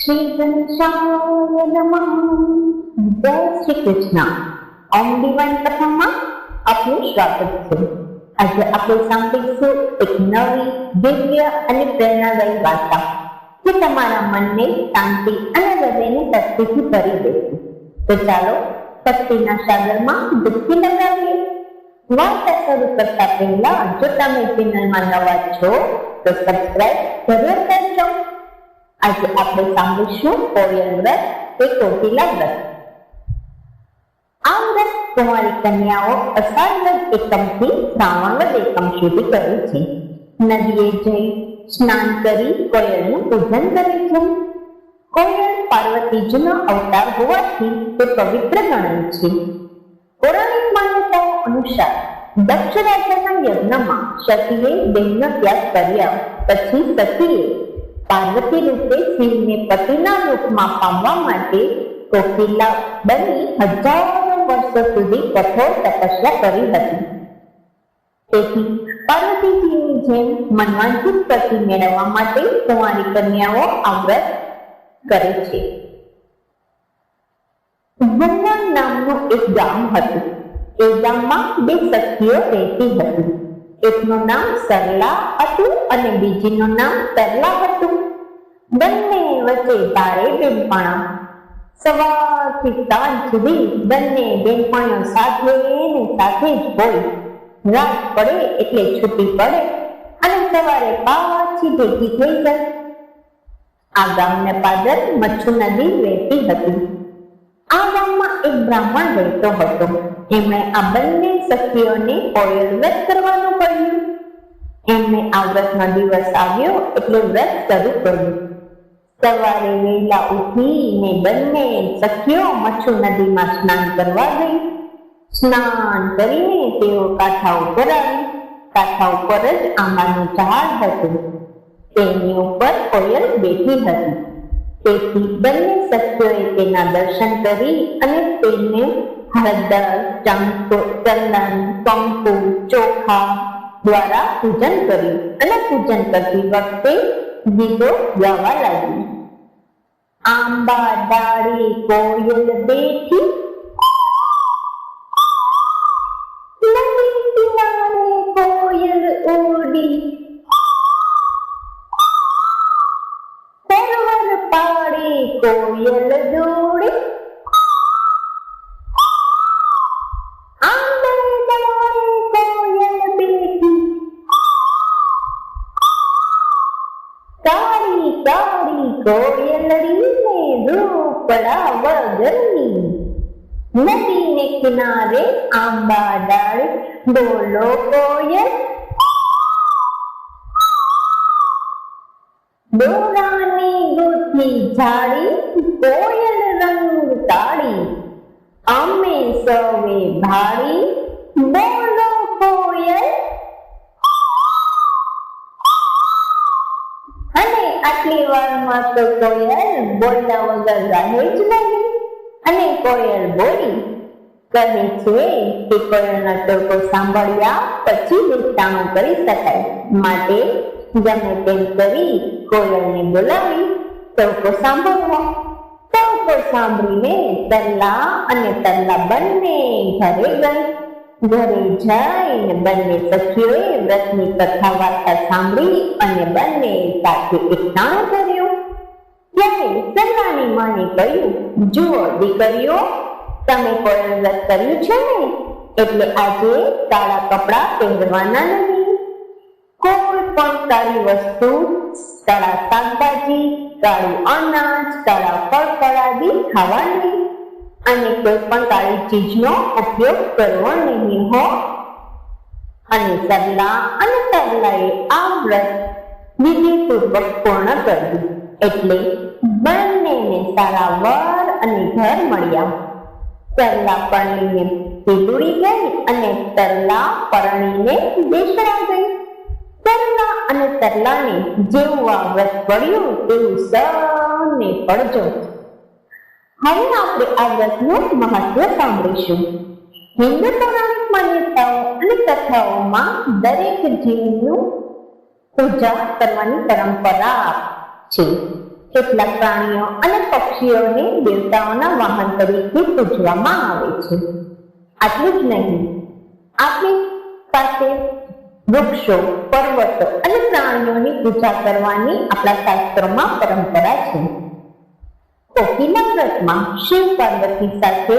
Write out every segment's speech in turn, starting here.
શ્રી ગણેશાય નમઃ. જય શ્રી કૃષ્ણ. ઓમ ડિવાઇન કથામાં આપનું સ્વાગત છે. આજે આપણે સાંભળીશું એક નવી, દિવ્ય અને પ્રેરણાદાયી વાર્તા જે તમારા મનને શાંતિ અને હૃદયની શક્તિથી ભરી દેશે. તો ચાલો શક્તિના સાગરમાં ડૂબકી લગાવીએ. વાર્તા શરૂ કરતા પહેલા જો તમે ચેનલમાં નવા છો તો સબસ્ક્રાઇબ જરૂર કરજો. આજે આપણે સાંભળીશું કોયલ વ્રત કે કોકિલા વ્રત. આ વ્રત કુંવારી કન્યાઓ અષાઢ વદ એકમથી શ્રાવણ વદ એકમ સુધી કરે છે. નદીએ જઈ સ્નાન કરી કોયલનું પૂજન કરે છે. કોયલ પાર્વતીજીનો અવતાર હોવાથી તે પવિત્ર ગણાય છે. પૌરાણિક માન્યતાઓ અનુસાર દક્ષ રાજાના યજ્ઞમાં સતીએ દેહનો ત્યાગ કર્યા પછી સતીએ પાર્વતી રૂપે શિવને પતિના રૂપમાં પામવા માટે કોકિલા બની હજારો વર્ષો સુધી કઠોર તપસ્યા કરી હતી. તેથી પાર્વતીજીની જેમ મનવાંછિત પતિ મેળવવા માટે કુંવારી કન્યાઓ આ વ્રત કરે છે. ગંગા નામનું એક ગામ હતું. એ ગામમાં બે સખીઓ રહેતી હતી. એકનું નામ સરલા હતું અને બીજીનું નામ તરલા હતું. બંને વચ્ચે ભારે બેનપણા. સવારથી સાંજ સુધી બંને બેનપણીઓ સાથે જ હોય. રાત પડે એટલે છૂટી પડે અને સવારે પાછી ભેગી થઈ જાય. આ ગામને પાદર મચ્છુ નદી વહેતી હતી. આ ગામમાં એક બ્રાહ્મણ રહેતો હતો. એમણે આ બંને સખીઓને કોયલ વ્રત કરવાનું કહ્યું. એમને આ વ્રતનો દિવસ આવ્યો એટલે વ્રત શરૂ કર્યું. સવારે વહેલા ઉઠીને બંને સખીઓ મચ્છુ નદીમાં સ્નાન કરવા ગઈ. સ્નાન કરીને તેઓ કાંઠા ઉપર આવી. કાંઠા ઉપર જ આંબાનું ઝાડ હતું. તેની ઉપર કોયલ બેઠી હતી. તેથી બંને સખીઓએ તેના દર્શન કરી અને તેને હળદર, ચંદન, કંકુ, ચોખા દ્વારા પૂજન કર્યું અને પૂજન કરતી વખતે ગીતો ગાવા લાગી. આંબા ડાળે કોયલ બેઠી, નદી કિનારે કોયલ ઉડી, સરોવર પાડે કોયલ દોડે, આંબે ડાળે કોયલ બેઠી, કાળી કાળી કોયલડીને રૂપડા વગરની, નદીને કિનારે આંબા ડાળે બોલો કોયલ, દોરાની ગોથી જાળી કોયલ રંગ કાળી, અમે સૌએ ભાળી બોલો કોયલ. અને આટલી વારમાં તો કોયલ બોલ્યા વગર રહે જ નહીં. અને કોયલ બોલી. કહે છે કે કોયલનો ટોકો સાંભળ્યા પછી વિસ્તાણું કરી શકાય. માટે ગમે તેમ કરી કોયલને બોલાવી ટોકો સાંભળવો. ટોકો સાંભળીને તરલા અને તરલા બંને ઘરે ગઈ. ઘરે જઈને બંને સખીઓએ વ્રતની કથા વાર્તા સાંભળી અને બંને સાથે એકટાણું કર્યું. ત્યારે તરલાની માને કહ્યું, જુઓ દીકરીઓ, તમે કોયલ વ્રત કર્યું છે ને, એટલે આજે કાળા કપડાં પહેરવાના નહીં. કોઈ પણ કાળી વસ્તુ, કાળા શાકભાજી, કાળું અનાજ, કાળા ફળ ફળાદી ખાવા નહીં અને કોઈ પણ કાળી ચીજનો ઉપયોગ કરવો નહીં હો. અને સરલા અને તરલાએ આ વ્રત વિધિપૂર્વક પૂર્ણ કર્યું. એટલે બંનેને સારા વર અને ઘર મળ્યા. સરલા પરણીને પીલુડી ગઈ અને તરલા પરણીને દેશડા ગઈ. તરલા અને તરલાને જેવું આ વ્રત પડ્યું તેવું સૌને પડજો. હવે આપણે આ વ્રતનું મહત્વ સાંભળીશું. હિન્દુ પૌરાણિક માન્યતાઓ અને કથાઓમાં દરેક જીવનું પૂજા કરવાની પરંપરા છે. કેટલાક પ્રાણીઓ અને પક્ષીઓને દેવતાઓના વાહન તરીકે પૂજવામાં આવે છે. આટલું જ નહીં, આપણી પાસે વૃક્ષો, પર્વતો અને પ્રાણીઓની પૂજા કરવાની આપણા શાસ્ત્રોમાં પરંપરા છે. કોકીના વ્રતમાં શિવ પાર્વતી સાથે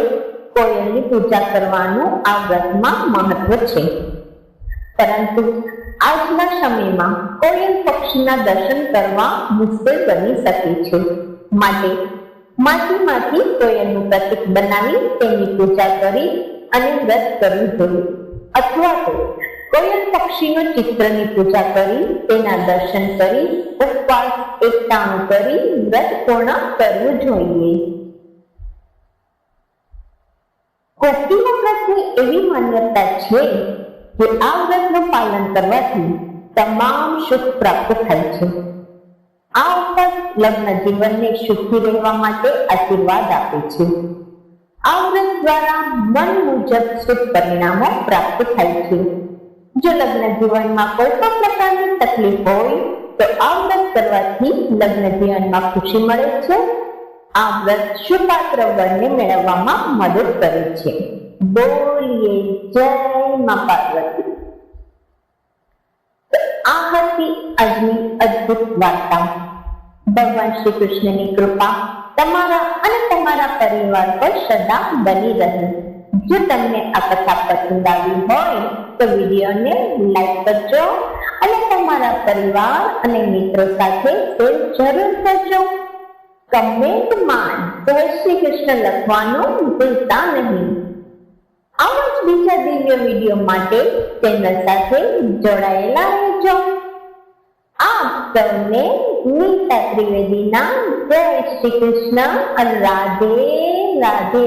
કોયલની પૂજા કરવાનું આ વ્રતમાં મહત્વ છે. પરંતુ આજના સમયમાં કોયલ પક્ષીના દર્શન કરવા મુશ્કેલ બની શકે છે. માટે માટીમાંથી કોયલનું પ્રતીક બનાવી તેની પૂજા કરી અને વ્રત કરવું જોઈએ, અથવા તો કોયલ પક્ષીનો ચિત્રની પૂજા કરી તેના દર્શન કરી ઉપવાસ એકટાણું કરી વ્રત પૂર્ણ કરવું જોઈએ. કોકીના વ્રતની એવી માન્યતા છે કે આ વ્રતનું પાલન કરવાથી તમામ સુખ પ્રાપ્ત થાય છે. આ ઉપવાસ લગ્ન જીવનને સુખી રહેવા માટે આશીર્વાદ આપે છે. આ વ્રત દ્વારા મન મુજબ શુભ પરિણામો પ્રાપ્ત થાય છે. જો લગ્ન જીવનમાં કોઈ પણ પ્રકારની તકલીફ હોય તો આ વ્રત કરવાથી લગ્ન જીવનમાં ખુશી મળે છે. આ વ્રત સુપાત્ર વરને મેળવવામાં મદદ કરે છે. બોલીએ જય મા પાર્વતી. આ હતી આજની અદ્ભુત વાર્તા. ભગવાન શ્રી કૃષ્ણની કૃપા તમારા અને તમારા પરિવાર પર સદા બની રહે. જો તમને આ કથા પસંદ આવી હોય તો વિડીયોને લાઈક કરજો અને તમારા પરિવાર અને મિત્રો સાથે શેર જરૂર કરજો. કમેન્ટમાં જય શ્રી કૃષ્ણ લખવાનું ભૂલતા નહીં. આવા જ બીજા દિવ્ય વિડીયો માટે ચેનલ સાથે જોડાયેલા રહેજો. આપ સૌને નીતા ત્રિવેદીના જય શ્રી કૃષ્ણ. રાધે રાધે.